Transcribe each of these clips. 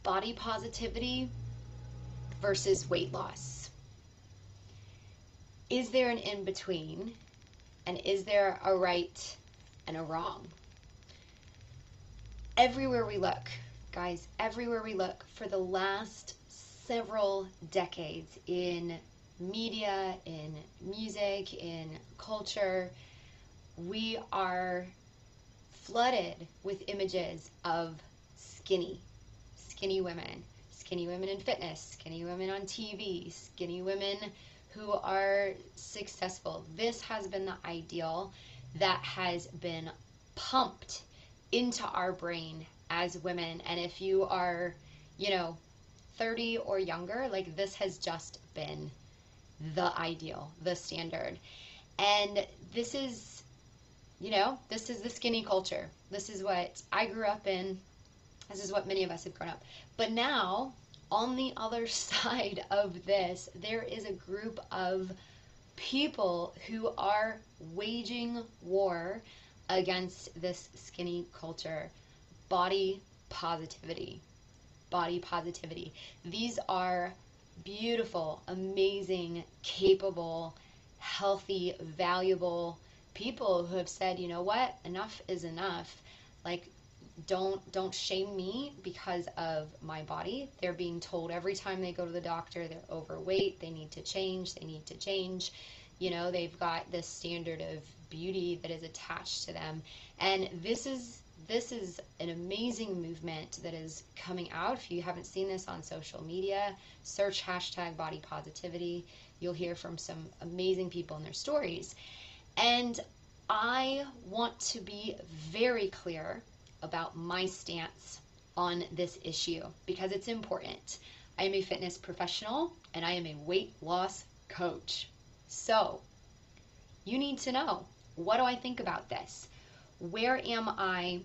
body positivity versus weight loss. Is there an in between? And is there a right and a wrong? Everywhere we look, guys, everywhere we look, for the last several decades, in media, in music, in culture, we are flooded with images of skinny women, skinny women in fitness, skinny women on TV, skinny women who are successful. This has been the ideal that has been pumped into our brain as women. And if you are, 30 or younger, like, this has just been the ideal, the standard. And this is, this is the skinny culture. This is what I grew up in. This is what many of us have grown up. But now, on the other side of this, there is a group of people who are waging war against this skinny culture. Body positivity. Body positivity. These are beautiful, amazing, capable, healthy, valuable people who have said, you know what, enough is enough. Like, don't shame me because of my body. They're being told every time they go to the doctor they're overweight, they need to change. They've got this standard of beauty that is attached to them. And this is an amazing movement that is coming out. If you haven't seen this on social media, search hashtag body positivity. You'll hear from some amazing people in their stories. And I want to be very clear about my stance on this issue because it's important. I am a fitness professional and I am a weight loss coach. So you need to know, what do I think about this? Where am I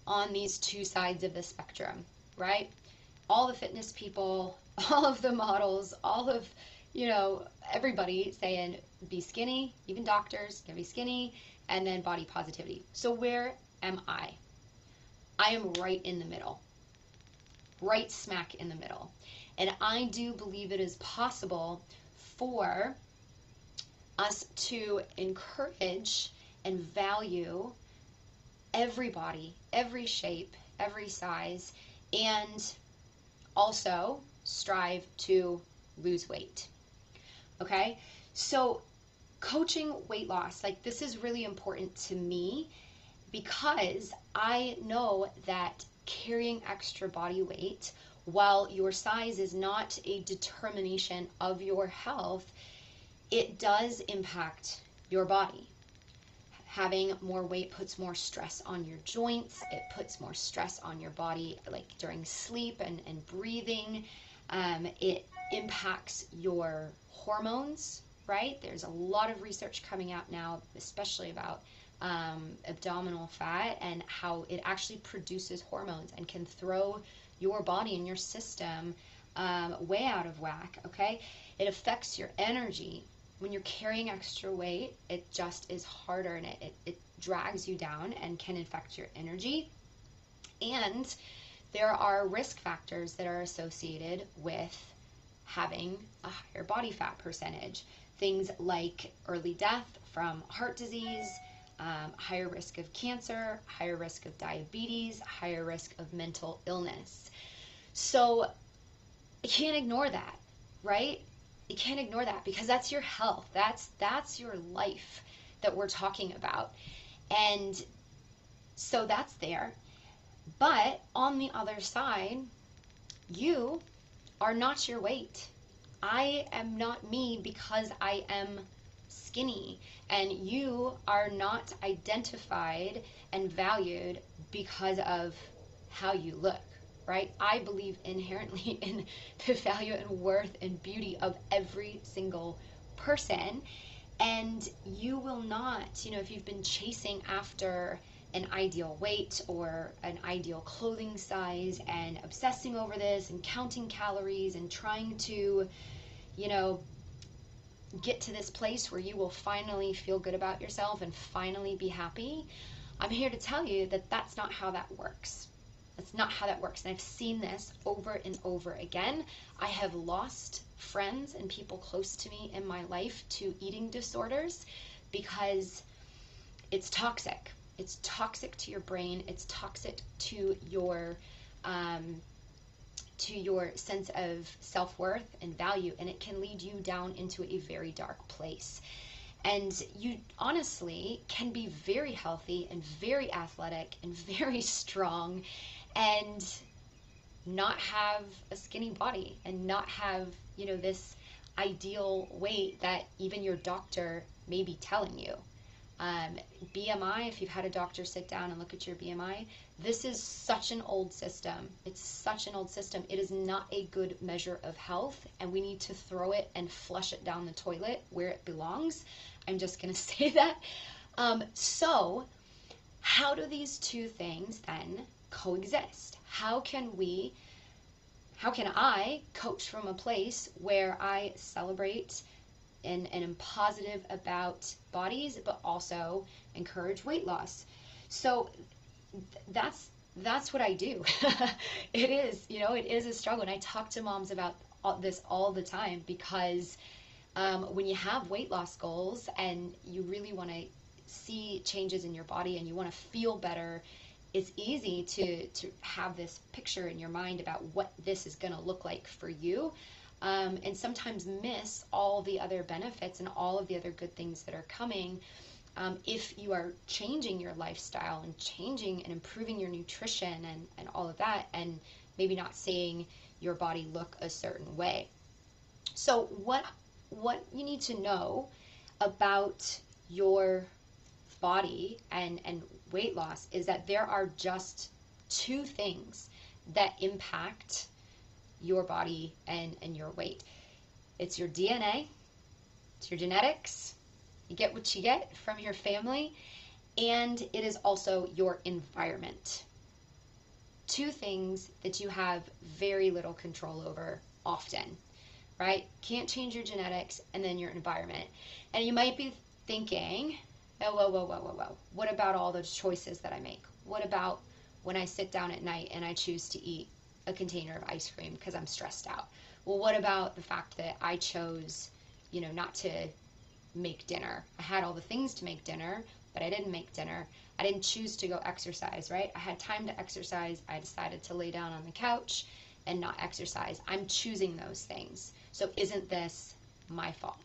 on these two sides of the spectrum, right? All the fitness people, all of the models, all of, everybody saying be skinny, even doctors can be skinny, and then body positivity. So where am I? I am right in the middle, right smack in the middle. And I do believe it is possible for us to encourage and value everybody, every shape, every size, and also strive to lose weight. Okay? So coaching weight loss, like, this is really important to me because I know that carrying extra body weight, while your size is not a determination of your health, it does impact your body. Having more weight puts more stress on your joints. It puts more stress on your body, like during sleep and breathing. It impacts your hormones, right? There's a lot of research coming out now, especially about abdominal fat and how it actually produces hormones and can throw your body and your system way out of whack, okay? It affects your energy. When you're carrying extra weight, it just is harder and it drags you down and can affect your energy. And there are risk factors that are associated with having a higher body fat percentage. Things like early death from heart disease, higher risk of cancer, higher risk of diabetes, higher risk of mental illness. So you can't ignore that, right? You can't ignore that because that's your health. That's your life that we're talking about. And so that's there. But on the other side, you are not your weight. I am not me because I am skinny, and you are not identified and valued because of how you look, right? I believe inherently in the value and worth and beauty of every single person, and you will not, if you've been chasing after an ideal weight or an ideal clothing size and obsessing over this and counting calories and trying to, get to this place where you will finally feel good about yourself and finally be happy, I'm here to tell you that that's not how that works. That's not how that works. And I've seen this over and over again. I have lost friends and people close to me in my life to eating disorders because it's toxic. It's toxic to your brain. It's toxic to your sense of self-worth and value, and it can lead you down into a very dark place. And you honestly can be very healthy and very athletic and very strong and not have a skinny body and not have, this ideal weight that even your doctor may be telling you. BMI, if you've had a doctor sit down and look at your BMI, this is such an old system. It's such an old system. It is not a good measure of health, and we need to throw it and flush it down the toilet where it belongs. I'm just going to say that. So how do these two things then coexist? How can I coach from a place where I celebrate and am positive about bodies, but also encourage weight loss? So that's what I do. It is, it is a struggle. And I talk to moms about this all the time because when you have weight loss goals and you really want to see changes in your body and you want to feel better, it's easy to have this picture in your mind about what this is going to look like for you. And sometimes miss all the other benefits and all of the other good things that are coming if you are changing your lifestyle and changing and improving your nutrition and all of that, and maybe not seeing your body look a certain way. So what you need to know about your body and weight loss is that there are just two things that impact your body and your weight. It's your DNA, it's your genetics, you get what you get from your family, and it is also your environment. Two things that you have very little control over often, right? Can't change your genetics and then your environment. And you might be thinking, whoa, what about all those choices that I make? What about when I sit down at night and I choose to eat a container of ice cream because I'm stressed out? Well, what about the fact that I chose, not to make dinner? I had all the things to make dinner, but I didn't make dinner. I didn't choose to go exercise, right? I had time to exercise. I decided to lay down on the couch and not exercise. I'm choosing those things. So isn't this my fault?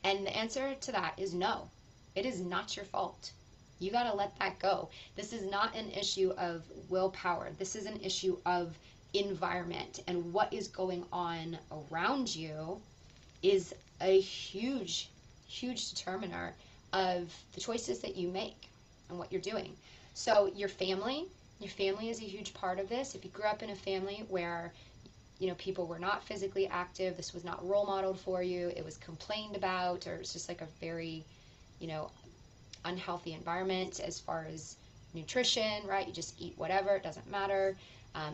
And the answer to that is no. It is not your fault. You got to let that go. This is not an issue of willpower. This is an issue of environment, and what is going on around you is a huge determiner of the choices that you make and what you're doing. So your family is a huge part of this. If you grew up in a family where people were not physically active, this was not role modeled for you, it was complained about, or it's just like a very unhealthy environment as far as nutrition, right? You just eat whatever, it doesn't matter.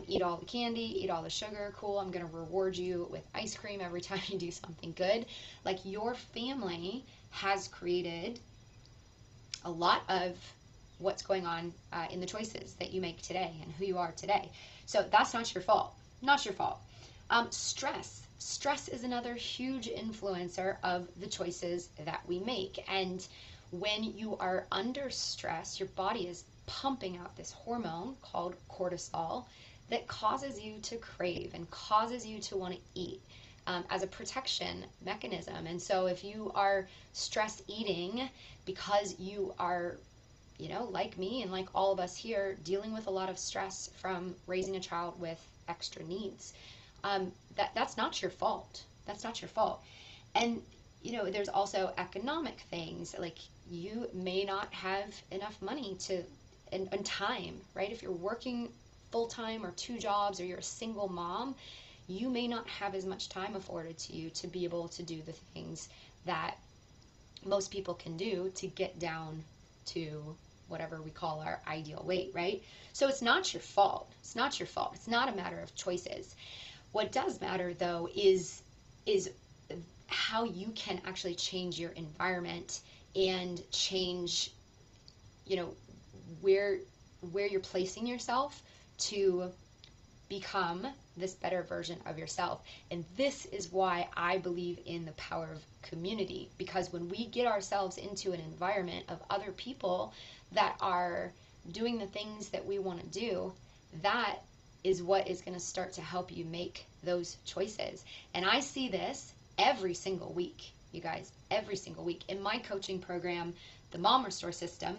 Eat all the candy, eat all the sugar, cool, I'm going to reward you with ice cream every time you do something good. Like, your family has created a lot of what's going on in the choices that you make today and who you are today. So that's not your fault. Not your fault. Stress is another huge influencer of the choices that we make. And when you are under stress, your body is pumping out this hormone called cortisol that causes you to crave and causes you to want to eat as a protection mechanism. And so if you are stress eating because you are, like me and like all of us here, dealing with a lot of stress from raising a child with extra needs, that's not your fault. That's not your fault. And there's also economic things, like you may not have enough money and time, right? If you're working full-time or 2 jobs, or you're a single mom, you may not have as much time afforded to you to be able to do the things that most people can do to get down to whatever we call our ideal weight, right? So it's not your fault. It's not your fault. It's not a matter of choices. What does matter, though, is how you can actually change your environment and change, where you're placing yourself to become this better version of yourself. And this is why I believe in the power of community, because when we get ourselves into an environment of other people that are doing the things that we want to do, that is what is going to start to help you make those choices. And I see this every single week, you guys, every single week in my coaching program, the Mom Restore System,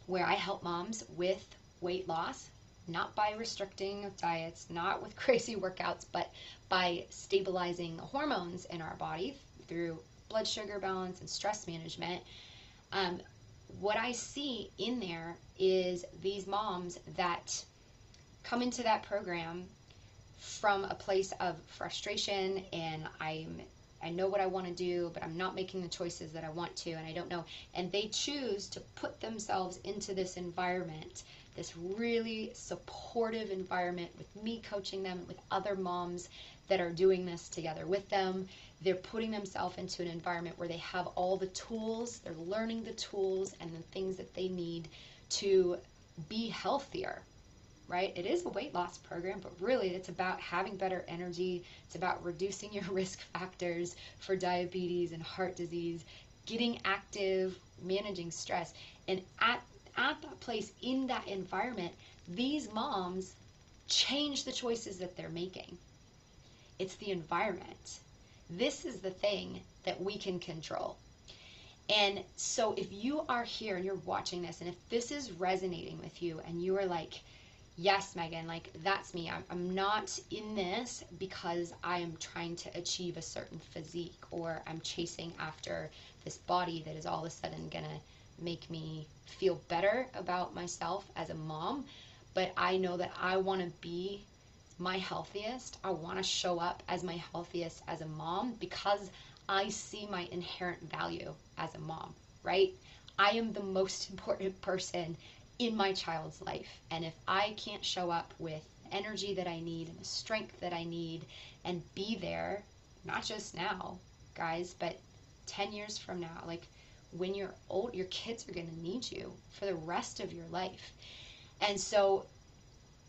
where I help moms with weight loss, not by restricting diets, not with crazy workouts, but by stabilizing hormones in our body through blood sugar balance and stress management. What I see in there is these moms that come into that program from a place of frustration, and I know what I want to do, but I'm not making the choices that I want to, and I don't know. And they choose to put themselves into this environment, this really supportive environment with me coaching them, with other moms that are doing this together with them. They're putting themselves into an environment where they have all the tools, they're learning the tools and the things that they need to be healthier, right? It is a weight loss program, but really it's about having better energy. It's about reducing your risk factors for diabetes and heart disease, getting active, managing stress. And at that place, in that environment, these moms change the choices that they're making. It's the environment. This is the thing that we can control. And so if you are here and you're watching this, and if this is resonating with you and you are like, yes, Megan, like that's me. I'm not in this because I am trying to achieve a certain physique, or I'm chasing after this body that is all of a sudden gonna make me feel better about myself as a mom. But I know that I want to be my healthiest. I want to show up as my healthiest as a mom because I see my inherent value as a mom, right? I am the most important person in my child's life. And if I can't show up with the energy that I need and the strength that I need and be there, not just now, guys, but 10 years from now, like when you're old, your kids are going to need you for the rest of your life. And so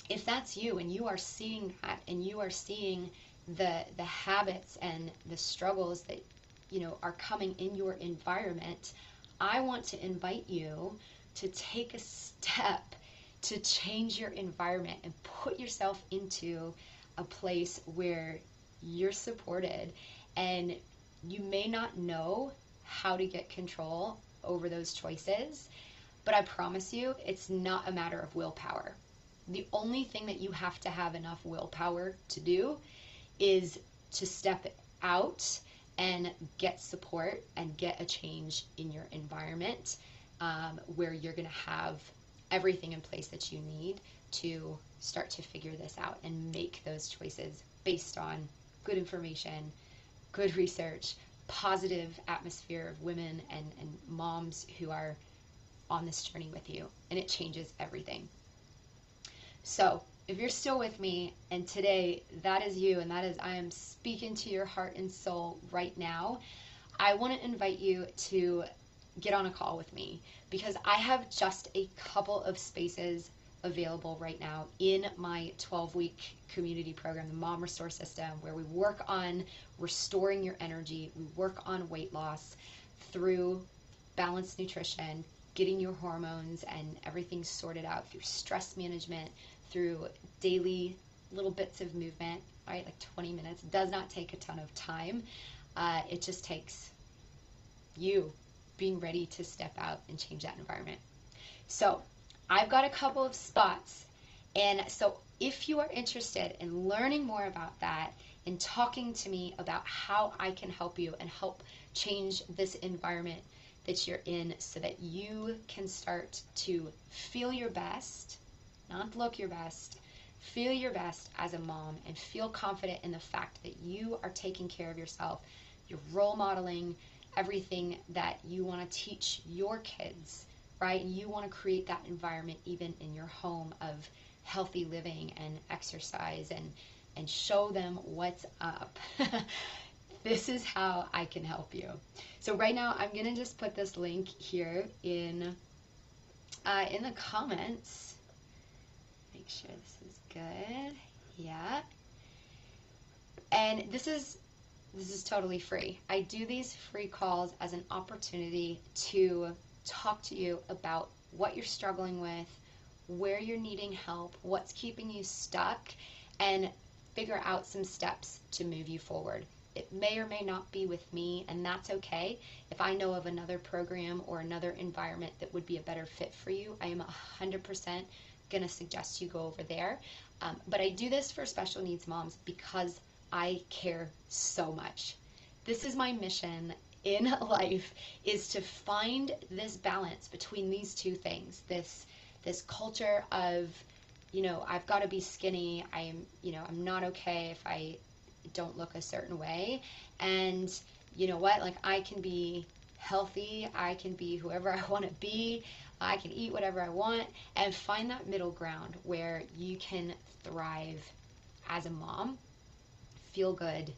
if that's you and you are seeing that, and you are seeing the habits and the struggles that, you know, are coming in your environment, I want to invite you to take a step to change your environment and put yourself into a place where you're supported. And you may not know how to get control over those choices, but I promise you, it's not a matter of willpower. The only thing that you have to have enough willpower to do is to step out and get support and get a change in your environment, where you're going to have everything in place that you need to start to figure this out and make those choices based on good information, good research, positive atmosphere of women and moms who are on this journey with you, and it changes everything. So if you're still with me, and today that is you, and that is I am speaking to your heart and soul right now, I want to invite you to get on a call with me, because I have just a couple of spaces available right now in my 12-week community program, the Mom Restore System, where we work on restoring your energy, we work on weight loss through balanced nutrition, getting your hormones and everything sorted out through stress management, through daily little bits of movement, right? Like 20 minutes. It does not take a ton of time. It just takes you being ready to step out and change that environment. So I've got a couple of spots. And so if you are interested in learning more about that and talking to me about how I can help you and help change this environment that you're in so that you can start to feel your best, not look your best, feel your best as a mom, and feel confident in the fact that you are taking care of yourself, you're role modeling everything that you want to teach your kids, right? And you want to create that environment even in your home of healthy living and exercise, and show them what's up. This is how I can help you. So right now I'm going to just put this link here in the comments. Make sure this is good. Yeah. And this is totally free. I do these free calls as an opportunity to talk to you about what you're struggling with, where you're needing help, what's keeping you stuck, and figure out some steps to move you forward. It may or may not be with me, and that's okay. If I know of another program or another environment that would be a better fit for you, I am 100% going to suggest you go over there. But I do this for special needs moms because I care so much. This is my mission in life, is to find this balance between these two things. This culture of, I've got to be skinny. I'm not okay if I don't look a certain way. And you know what? Like, I can be healthy. I can be whoever I want to be. I can eat whatever I want, and find that middle ground where you can thrive as a mom, feel good,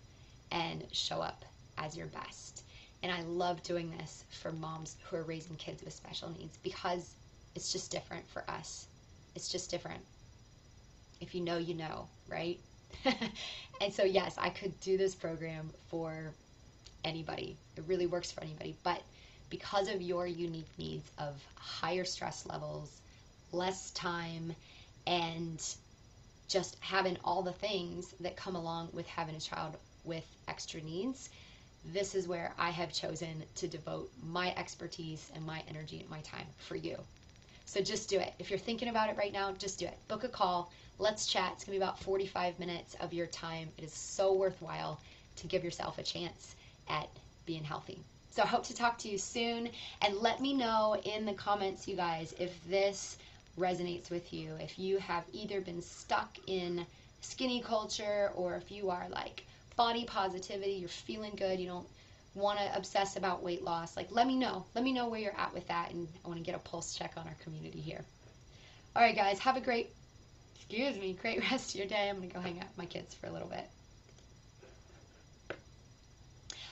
and show up as your best. And I love doing this for moms who are raising kids with special needs because it's just different for us. It's just different. If you know, you know, right? And so yes, I could do this program for anybody. It really works for anybody. But because of your unique needs of higher stress levels, less time, and just having all the things that come along with having a child with extra needs, this is where I have chosen to devote my expertise and my energy and my time for you. So just do it. If you're thinking about it right now, just do it. Book a call. Let's chat. It's going to be about 45 minutes of your time. It is so worthwhile to give yourself a chance at being healthy. So I hope to talk to you soon, and let me know in the comments, you guys, if this resonates with you. If you have either been stuck in skinny culture, or if you are like body positivity, you're feeling good, you don't want to obsess about weight loss, like let me know. Let me know where you're at with that, and I want to get a pulse check on our community here. All right, guys, have a great rest of your day. I'm going to go hang out with my kids for a little bit.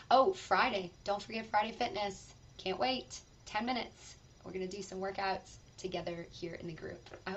Oh, Friday. Don't forget Friday Fitness. Can't wait. 10 minutes. We're going to do some workouts together here in the group. I hope